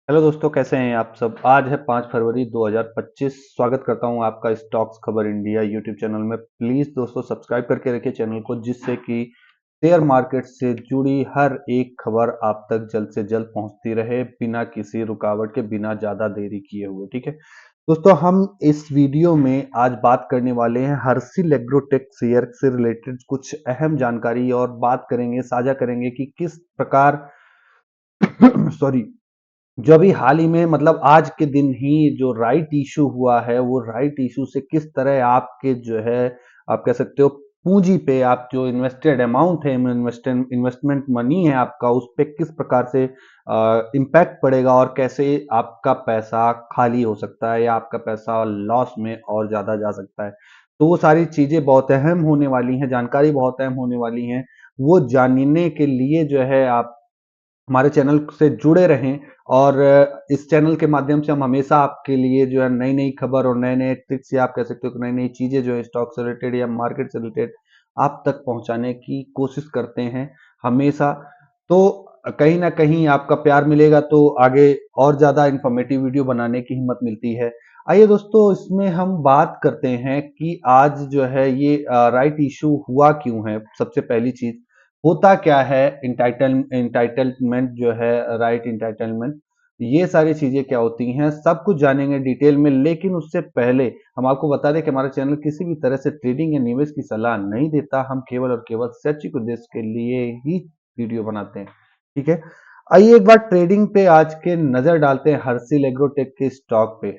Hello दोस्तों, कैसे हैं आप सब। आज है 5 फरवरी 2025। स्वागत करता हूं आपका स्टॉक्स खबर इंडिया यूट्यूब चैनल में। प्लीज़ दोस्तों सब्सक्राइब करके रखिए चैनल को, जिससे कि शेयर मार्केट से जुड़ी हर एक खबर आप तक जल्द से जल्द पहुंचती रहे, बिना किसी रुकावट के, बिना ज़्यादा देरी किए हुए। ठीक है दोस्तों, हम इस वीडियो में आज बात करने वाले हैं हर्षिल एग्रोटेक शेयर से रिलेटेड कुछ अहम जानकारी, और बात करेंगे, साझा करेंगे कि किस प्रकार सॉरी, जो अभी हाल ही में, मतलब आज के दिन ही जो राइट इशू हुआ है, वो राइट इशू से किस तरह आपके जो है, आप कह सकते हो, पूंजी पे, आप जो इन्वेस्टेड अमाउंट है, इन्वेस्टमेंट मनी है आपका, उस पे किस प्रकार से इम्पैक्ट पड़ेगा, और कैसे आपका पैसा खाली हो सकता है या आपका पैसा लॉस में और ज्यादा जा सकता है। तो वो सारी चीजें बहुत अहम होने वाली हैं, जानकारी बहुत अहम होने वाली हैं। वो जानने के लिए जो है आप हमारे चैनल से जुड़े रहें। और इस चैनल के माध्यम से हम हमेशा आपके लिए जो है नई नई खबर और नए नए ट्रिक्स, या आप कह सकते हो कि नई नई चीजें जो है स्टॉक से रिलेटेड या मार्केट से रिलेटेड आप तक पहुंचाने की कोशिश करते हैं हमेशा। तो कहीं ना कहीं आपका प्यार मिलेगा तो आगे और ज्यादा इंफॉर्मेटिव वीडियो बनाने की हिम्मत मिलती है। आइए दोस्तों, इसमें हम बात करते हैं कि आज जो है ये राइट इशू हुआ क्यों है। सबसे पहली चीज, होता क्या है इंटाइटलमेंट जो है, राइट इंटाइटलमेंट, ये सारी चीजें क्या होती हैं, सब कुछ जानेंगे डिटेल में। लेकिन उससे पहले हम आपको बता दें कि हमारा चैनल किसी भी तरह से ट्रेडिंग या निवेश की सलाह नहीं देता। हम केवल और केवल शैक्षिक उद्देश्य के लिए ही वीडियो बनाते हैं। ठीक है, आइए एक बार ट्रेडिंग पे आज के नजर डालते हैं हर्षिल एग्रोटेक के स्टॉक पे।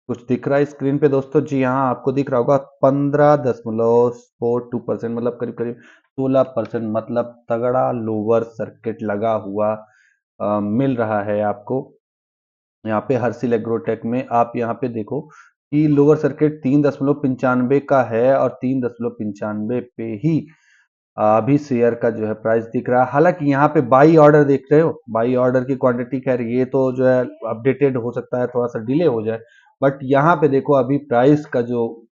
कुछ दिख रहा है स्क्रीन पे दोस्तों? जी हाँ, आपको दिख रहा होगा 15.42%, मतलब करीब करीब 16%, मतलब तगड़ा लोअर सर्किट लगा हुआ मिल रहा है आपको। यहाँ पे हर्षिल एग्रोटेक में आप यहाँ पे देखो कि लोअर सर्किट 3.95 का है, और 3.95 पे ही अभी शेयर का जो है प्राइस दिख रहा है। हालांकि यहाँ पे बाई ऑर्डर देख रहे हो, बाई ऑर्डर की क्वांटिटी, खैर ये तो जो है अपडेटेड हो सकता है, थोड़ा सा डिले हो जाए। बट यहाँ पे देखो अभी प्राइस का जो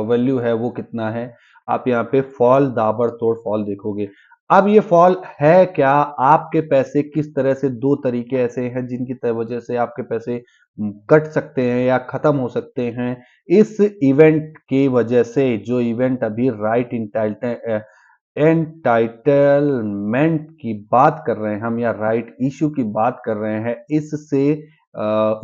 वैल्यू है वो कितना है। आप यहाँ पे फॉल, दाबड़तोड़ फॉल देखोगे। अब ये फॉल है क्या, आपके पैसे किस तरह से, दो तरीके ऐसे हैं जिनकी वजह से आपके पैसे कट सकते हैं या खत्म हो सकते हैं इस इवेंट की वजह से। जो इवेंट अभी राइट एंटाइटलमेंट की बात कर रहे हैं हम, या राइट इशू की बात कर रहे हैं, इससे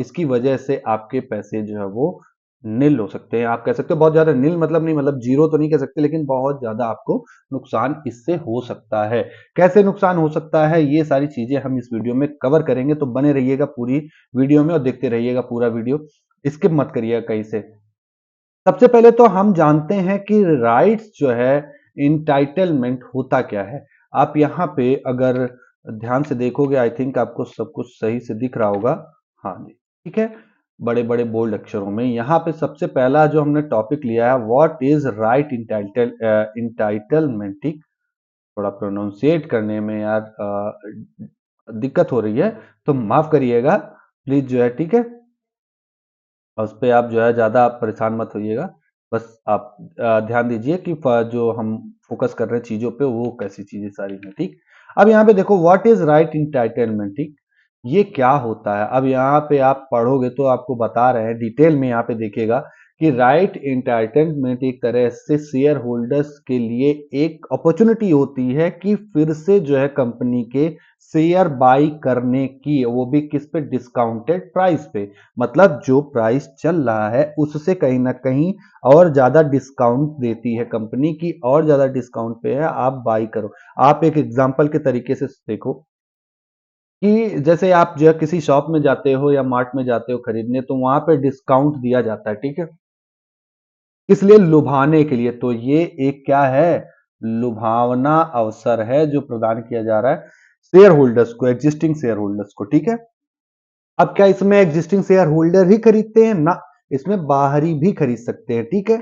इसकी वजह से आपके पैसे जो है वो नील हो सकते हैं। आप कह सकते हो बहुत ज्यादा नील, मतलब नहीं, मतलब जीरो तो नहीं कह सकते, लेकिन बहुत ज्यादा आपको नुकसान इससे हो सकता है। कैसे नुकसान हो सकता है, ये सारी चीजें हम इस वीडियो में कवर करेंगे, तो बने रहिएगा पूरी वीडियो में और देखते रहिएगा पूरा वीडियो, स्किप मत करिएगा कहीं से। सबसे पहले तो हम जानते हैं कि राइट्स जो है, इंटाइटलमेंट होता क्या है। आप यहाँ पे अगर ध्यान से देखोगे, आई थिंक आपको सब कुछ सही से दिख रहा होगा। हाँ जी, ठीक है, बड़े बड़े बोल्ड अक्षरों में यहाँ पे सबसे पहला जो हमने टॉपिक लिया है, व्हाट इज राइट इंटाइटलमेंट। ठीक, थोड़ा प्रोनाउंसिएट करने में यार दिक्कत हो रही है, तो माफ करिएगा प्लीज जो है। ठीक है, और उस पर आप जो है ज़्यादा आप परेशान मत होइएगा। बस आप ध्यान दीजिए कि जो हम फोकस कर रहे हैं चीज़ों पे, वो कैसी चीज़ें सारी हैं। ठीक, अब यहाँ पे देखो, व्हाट इज राइट इंटाइटलमेंट। ठीक, ये क्या होता है। अब यहाँ पे आप पढ़ोगे तो आपको बता रहे हैं डिटेल में, यहाँ पे देखिएगा कि राइट इंटाइटलमेंट एक तरह से शेयर होल्डर्स के लिए एक अपॉर्चुनिटी होती है कि फिर से जो है कंपनी के शेयर बाई करने की, वो भी किस पे, डिस्काउंटेड प्राइस पे। मतलब जो प्राइस चल रहा है उससे कहीं ना कहीं और ज्यादा डिस्काउंट देती है कंपनी की, और ज्यादा डिस्काउंट पे है, आप बाई करो। आप एक एग्जांपल के तरीके से देखो कि जैसे आप जो है किसी शॉप में जाते हो या मार्ट में जाते हो खरीदने, तो वहां पे डिस्काउंट दिया जाता है। ठीक है, इसलिए लुभाने के लिए, तो ये एक क्या है, लुभावना अवसर है जो प्रदान किया जा रहा है शेयर होल्डर्स को, एग्जिस्टिंग शेयर होल्डर्स को। ठीक है, अब क्या इसमें एग्जिस्टिंग शेयर होल्डर ही खरीदते हैं ना, इसमें बाहरी भी खरीद सकते हैं। ठीक है,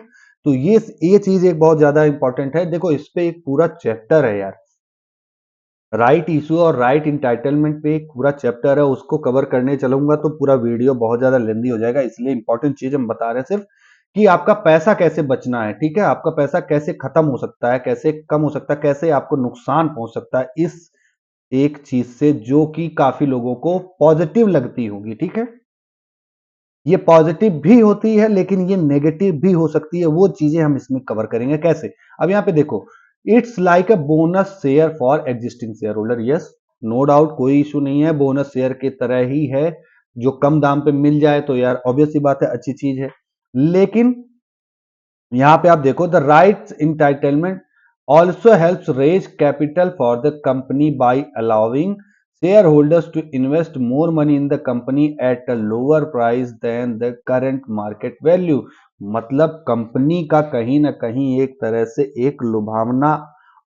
तो ये चीज एक बहुत ज्यादा इंपॉर्टेंट है। देखो, इस पे एक पूरा चैप्टर है यार, राइट इशू और राइट इंटाइटलमेंट पे एक पूरा चैप्टर है, उसको कवर करने चलूंगा तो पूरा वीडियो बहुत ज्यादा लेंदी हो जाएगा। इसलिए इंपॉर्टेंट चीज हम बता रहे हैं सिर्फ कि आपका पैसा कैसे बचना है। ठीक है, आपका पैसा कैसे खत्म हो सकता है, कैसे कम हो सकता है, कैसे आपको नुकसान पहुंच सकता है इस एक चीज से जो कि काफी लोगों को पॉजिटिव लगती होगी, ठीक है। ये पॉजिटिव भी होती है लेकिन ये नेगेटिव भी हो सकती है, वो चीजें हम इसमें कवर करेंगे कैसे। अब यहां पे देखो, it's like a bonus share for existing share holder, yes, no doubt, कोई इशू नहीं है, बोनस शेयर की तरह ही है। जो कम दाम पे मिल जाए तो यार ऑब्वियस सी बात है, अच्छी चीज है। लेकिन यहां पे आप देखो, the rights entitlement also helps raise capital for the company by allowing share holders to invest more money in the company at a lower price than the current market value. मतलब कंपनी का कहीं ना कहीं एक तरह से एक लुभावना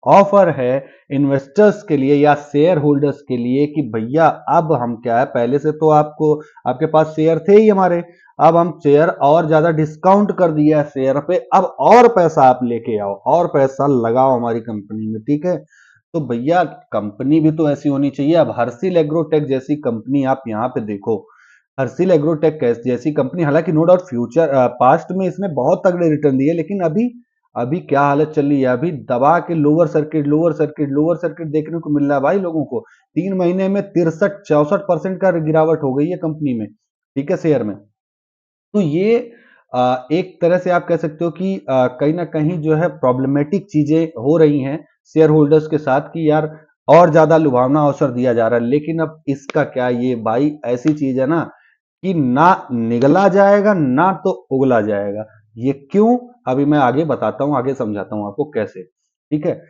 ऑफर है इन्वेस्टर्स के लिए या शेयर होल्डर्स के लिए कि भैया अब हम क्या है, पहले से तो आपको आपके पास शेयर थे ही हमारे, अब हम शेयर और ज्यादा डिस्काउंट कर दिया है शेयर पे, अब और पैसा आप लेके आओ और पैसा लगाओ हमारी कंपनी में, ठीक है। तो भैया कंपनी भी तो ऐसी होनी चाहिए। अब हर्षिल एग्रोटेक जैसी कंपनी आप यहाँ पे देखो, हर्षिल एग्रोटेक जैसी कंपनी, हालांकि नो डाउट फ्यूचर पास्ट में इसने बहुत तगड़े रिटर्न दिए, लेकिन अभी अभी क्या हालत चल रही है, अभी दबा के lower circuit lower circuit lower circuit देखने को मिल रहा है भाई लोगों को। 3 महीने में 63-64% का गिरावट हो गई है कंपनी में, ठीक है, शेयर में। तो ये एक तरह से आप कह सकते हो कि कहीं ना कहीं जो है प्रॉब्लमेटिक चीजें हो रही हैं शेयर होल्डर्स के साथ कि यार और ज्यादा लुभावना अवसर दिया जा रहा है। लेकिन अब इसका क्या, ये भाई ऐसी चीज है ना कि ना निगला जाएगा ना तो उगला जाएगा। ये क्यों, अभी मैं आगे बताता हूं, आगे समझाता हूं आपको कैसे, ठीक है।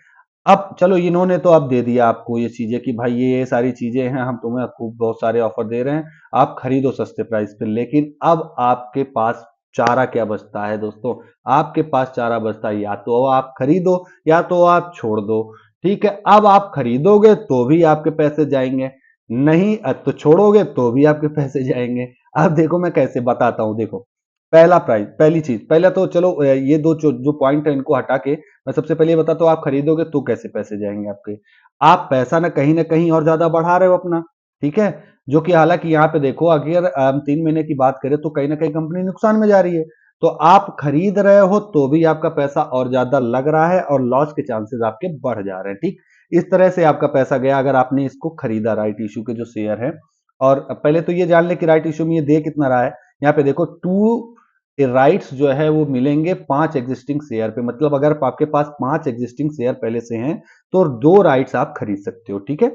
अब चलो इन्होंने तो अब दे दिया आपको ये चीजें कि भाई ये सारी चीजें हैं, हम तुम्हें खूब बहुत सारे ऑफर दे रहे हैं, आप खरीदो सस्ते प्राइस पे। लेकिन अब आपके पास चारा क्या बचता है दोस्तों, आपके पास चारा बचता है, या तो आप खरीदो या तो आप छोड़ दो, ठीक है। अब आप खरीदोगे तो भी आपके पैसे जाएंगे, नहीं तो छोड़ोगे तो भी आपके पैसे जाएंगे। अब देखो मैं कैसे बताता हूं, देखो पहला प्राइस, पहली चीज, पहला तो चलो ये दो जो पॉइंट है इनको हटा के मैं सबसे पहले ये बताता हूं, आप खरीदोगे तो कैसे पैसे जाएंगे आपके। आप पैसा ना कहीं और ज्यादा बढ़ा रहे हो अपना, ठीक है। जो कि हालांकि यहाँ पे देखो, अगर हम 3 महीने की बात करें तो कहीं ना कहीं कंपनी नुकसान में जा रही है, तो आप खरीद रहे हो तो भी आपका पैसा और ज्यादा लग रहा है और लॉस के चांसेस आपके बढ़ जा रहे हैं, ठीक। इस तरह से आपका पैसा गया अगर आपने इसको खरीदा, राइट इशू के जो शेयर है। और पहले तो ये जान ले कि राइट इशू में ये दे कितना रहा है। यहाँ पे देखो, टू राइट्स जो है वो मिलेंगे 5 एग्जिस्टिंग शेयर पे, मतलब अगर आपके पास 5 एग्जिस्टिंग शेयर पहले से हैं तो 2 राइट्स आप खरीद सकते हो, ठीक है।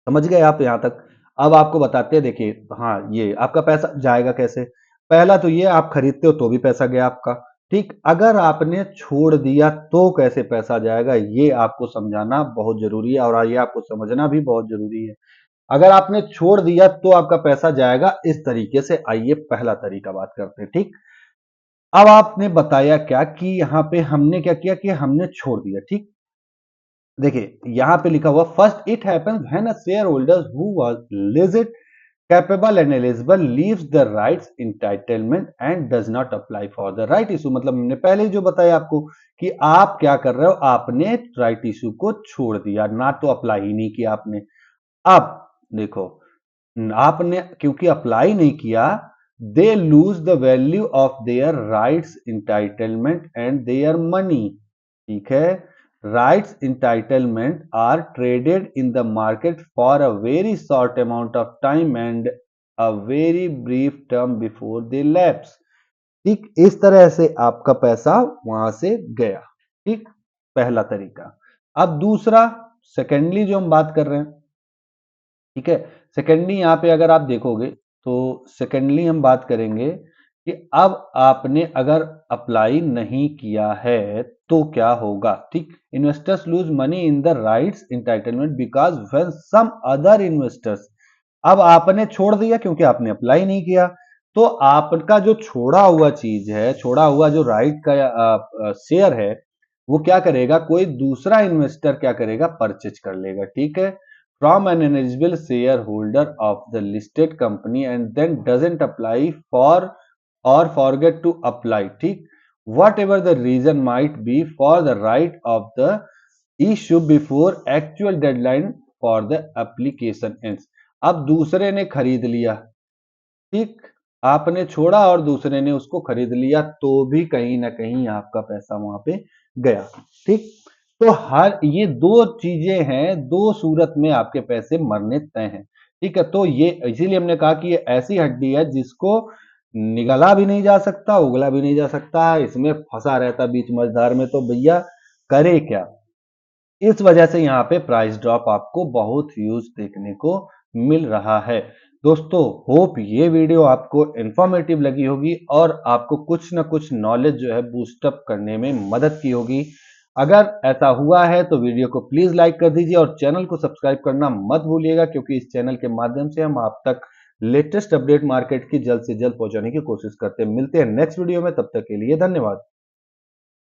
समझ गए आप यहां तक। अब आपको बताते हैं, देखिए, हाँ, ये आपका पैसा जाएगा कैसे। पहला तो ये, आप खरीदते हो तो भी पैसा गया आपका, ठीक। अगर आपने छोड़ दिया तो कैसे पैसा जाएगा, ये आपको समझाना बहुत जरूरी है और ये आपको समझना भी बहुत जरूरी है। अगर आपने छोड़ दिया तो आपका पैसा जाएगा इस तरीके से। आइए पहला तरीका बात करते हैं, ठीक। अब आपने बताया क्या कि यहां पे हमने क्या किया कि हमने छोड़ दिया, ठीक। देखिए यहां पे लिखा हुआ, first it happens when a share holder who was legit capable and eligible leaves the rights entitlement and does not apply for the right issue. मतलब हमने पहले ही जो बताया आपको कि आप क्या कर रहे हो, आपने राइट इशू को छोड़ दिया, ना तो अप्लाई ही नहीं किया आपने। अब देखो, आपने क्योंकि अप्लाई नहीं किया, they lose the value of their rights entitlement and their money, ठीक है। Rights entitlement are traded in the market for a very short amount of time and a very brief term before they lapse, ठीक। इस तरह से आपका पैसा वहां से गया, ठीक। पहला तरीका। अब दूसरा, सेकेंडली जो हम बात कर रहे हैं, ठीक है, सेकेंडली यहां पे अगर आप देखोगे तो सेकेंडली हम बात करेंगे कि अब आपने अगर अप्लाई नहीं किया है तो क्या होगा, ठीक। Investors lose money in the rights entitlement because when some other investors, अब आपने छोड़ दिया क्योंकि आपने अप्लाई नहीं किया, तो आपका जो छोड़ा हुआ चीज है, छोड़ा हुआ जो राइट का शेयर है, वो क्या करेगा, कोई दूसरा इन्वेस्टर क्या करेगा, परचेज कर लेगा, ठीक है, from an eligible shareholder of the listed company and then doesn't apply for or forget to apply, ठीक। whatever the reason might be for the right of the issue before actual deadline for the application ends। अब दूसरे ने खरीद लिया, ठीक, आपने छोड़ा और दूसरे ने उसको खरीद लिया तो भी कहीं ना कहीं आपका पैसा वहां पे गया, ठीक। तो हर ये दो चीजें हैं, दो सूरत में आपके पैसे मरने तय हैं। ठीक है, तो ये इसीलिए हमने कहा कि ये ऐसी हड्डी है जिसको निगला भी नहीं जा सकता, उगला भी नहीं जा सकता, इसमें फंसा रहता बीच मझधार में, तो भैया करे क्या। इस वजह से यहाँ पे प्राइस ड्रॉप आपको बहुत ह्यूज देखने को मिल रहा है। दोस्तों, होप ये वीडियो आपको इंफॉर्मेटिव लगी होगी और आपको कुछ ना कुछ नॉलेज जो है बूस्टअप करने में मदद की होगी। अगर ऐसा हुआ है तो वीडियो को प्लीज लाइक कर दीजिए और चैनल को सब्सक्राइब करना मत भूलिएगा, क्योंकि इस चैनल के माध्यम से हम आप तक लेटेस्ट अपडेट मार्केट की जल्द से जल्द पहुंचाने की कोशिश करते हैं। मिलते हैं नेक्स्ट वीडियो में, तब तक के लिए धन्यवाद।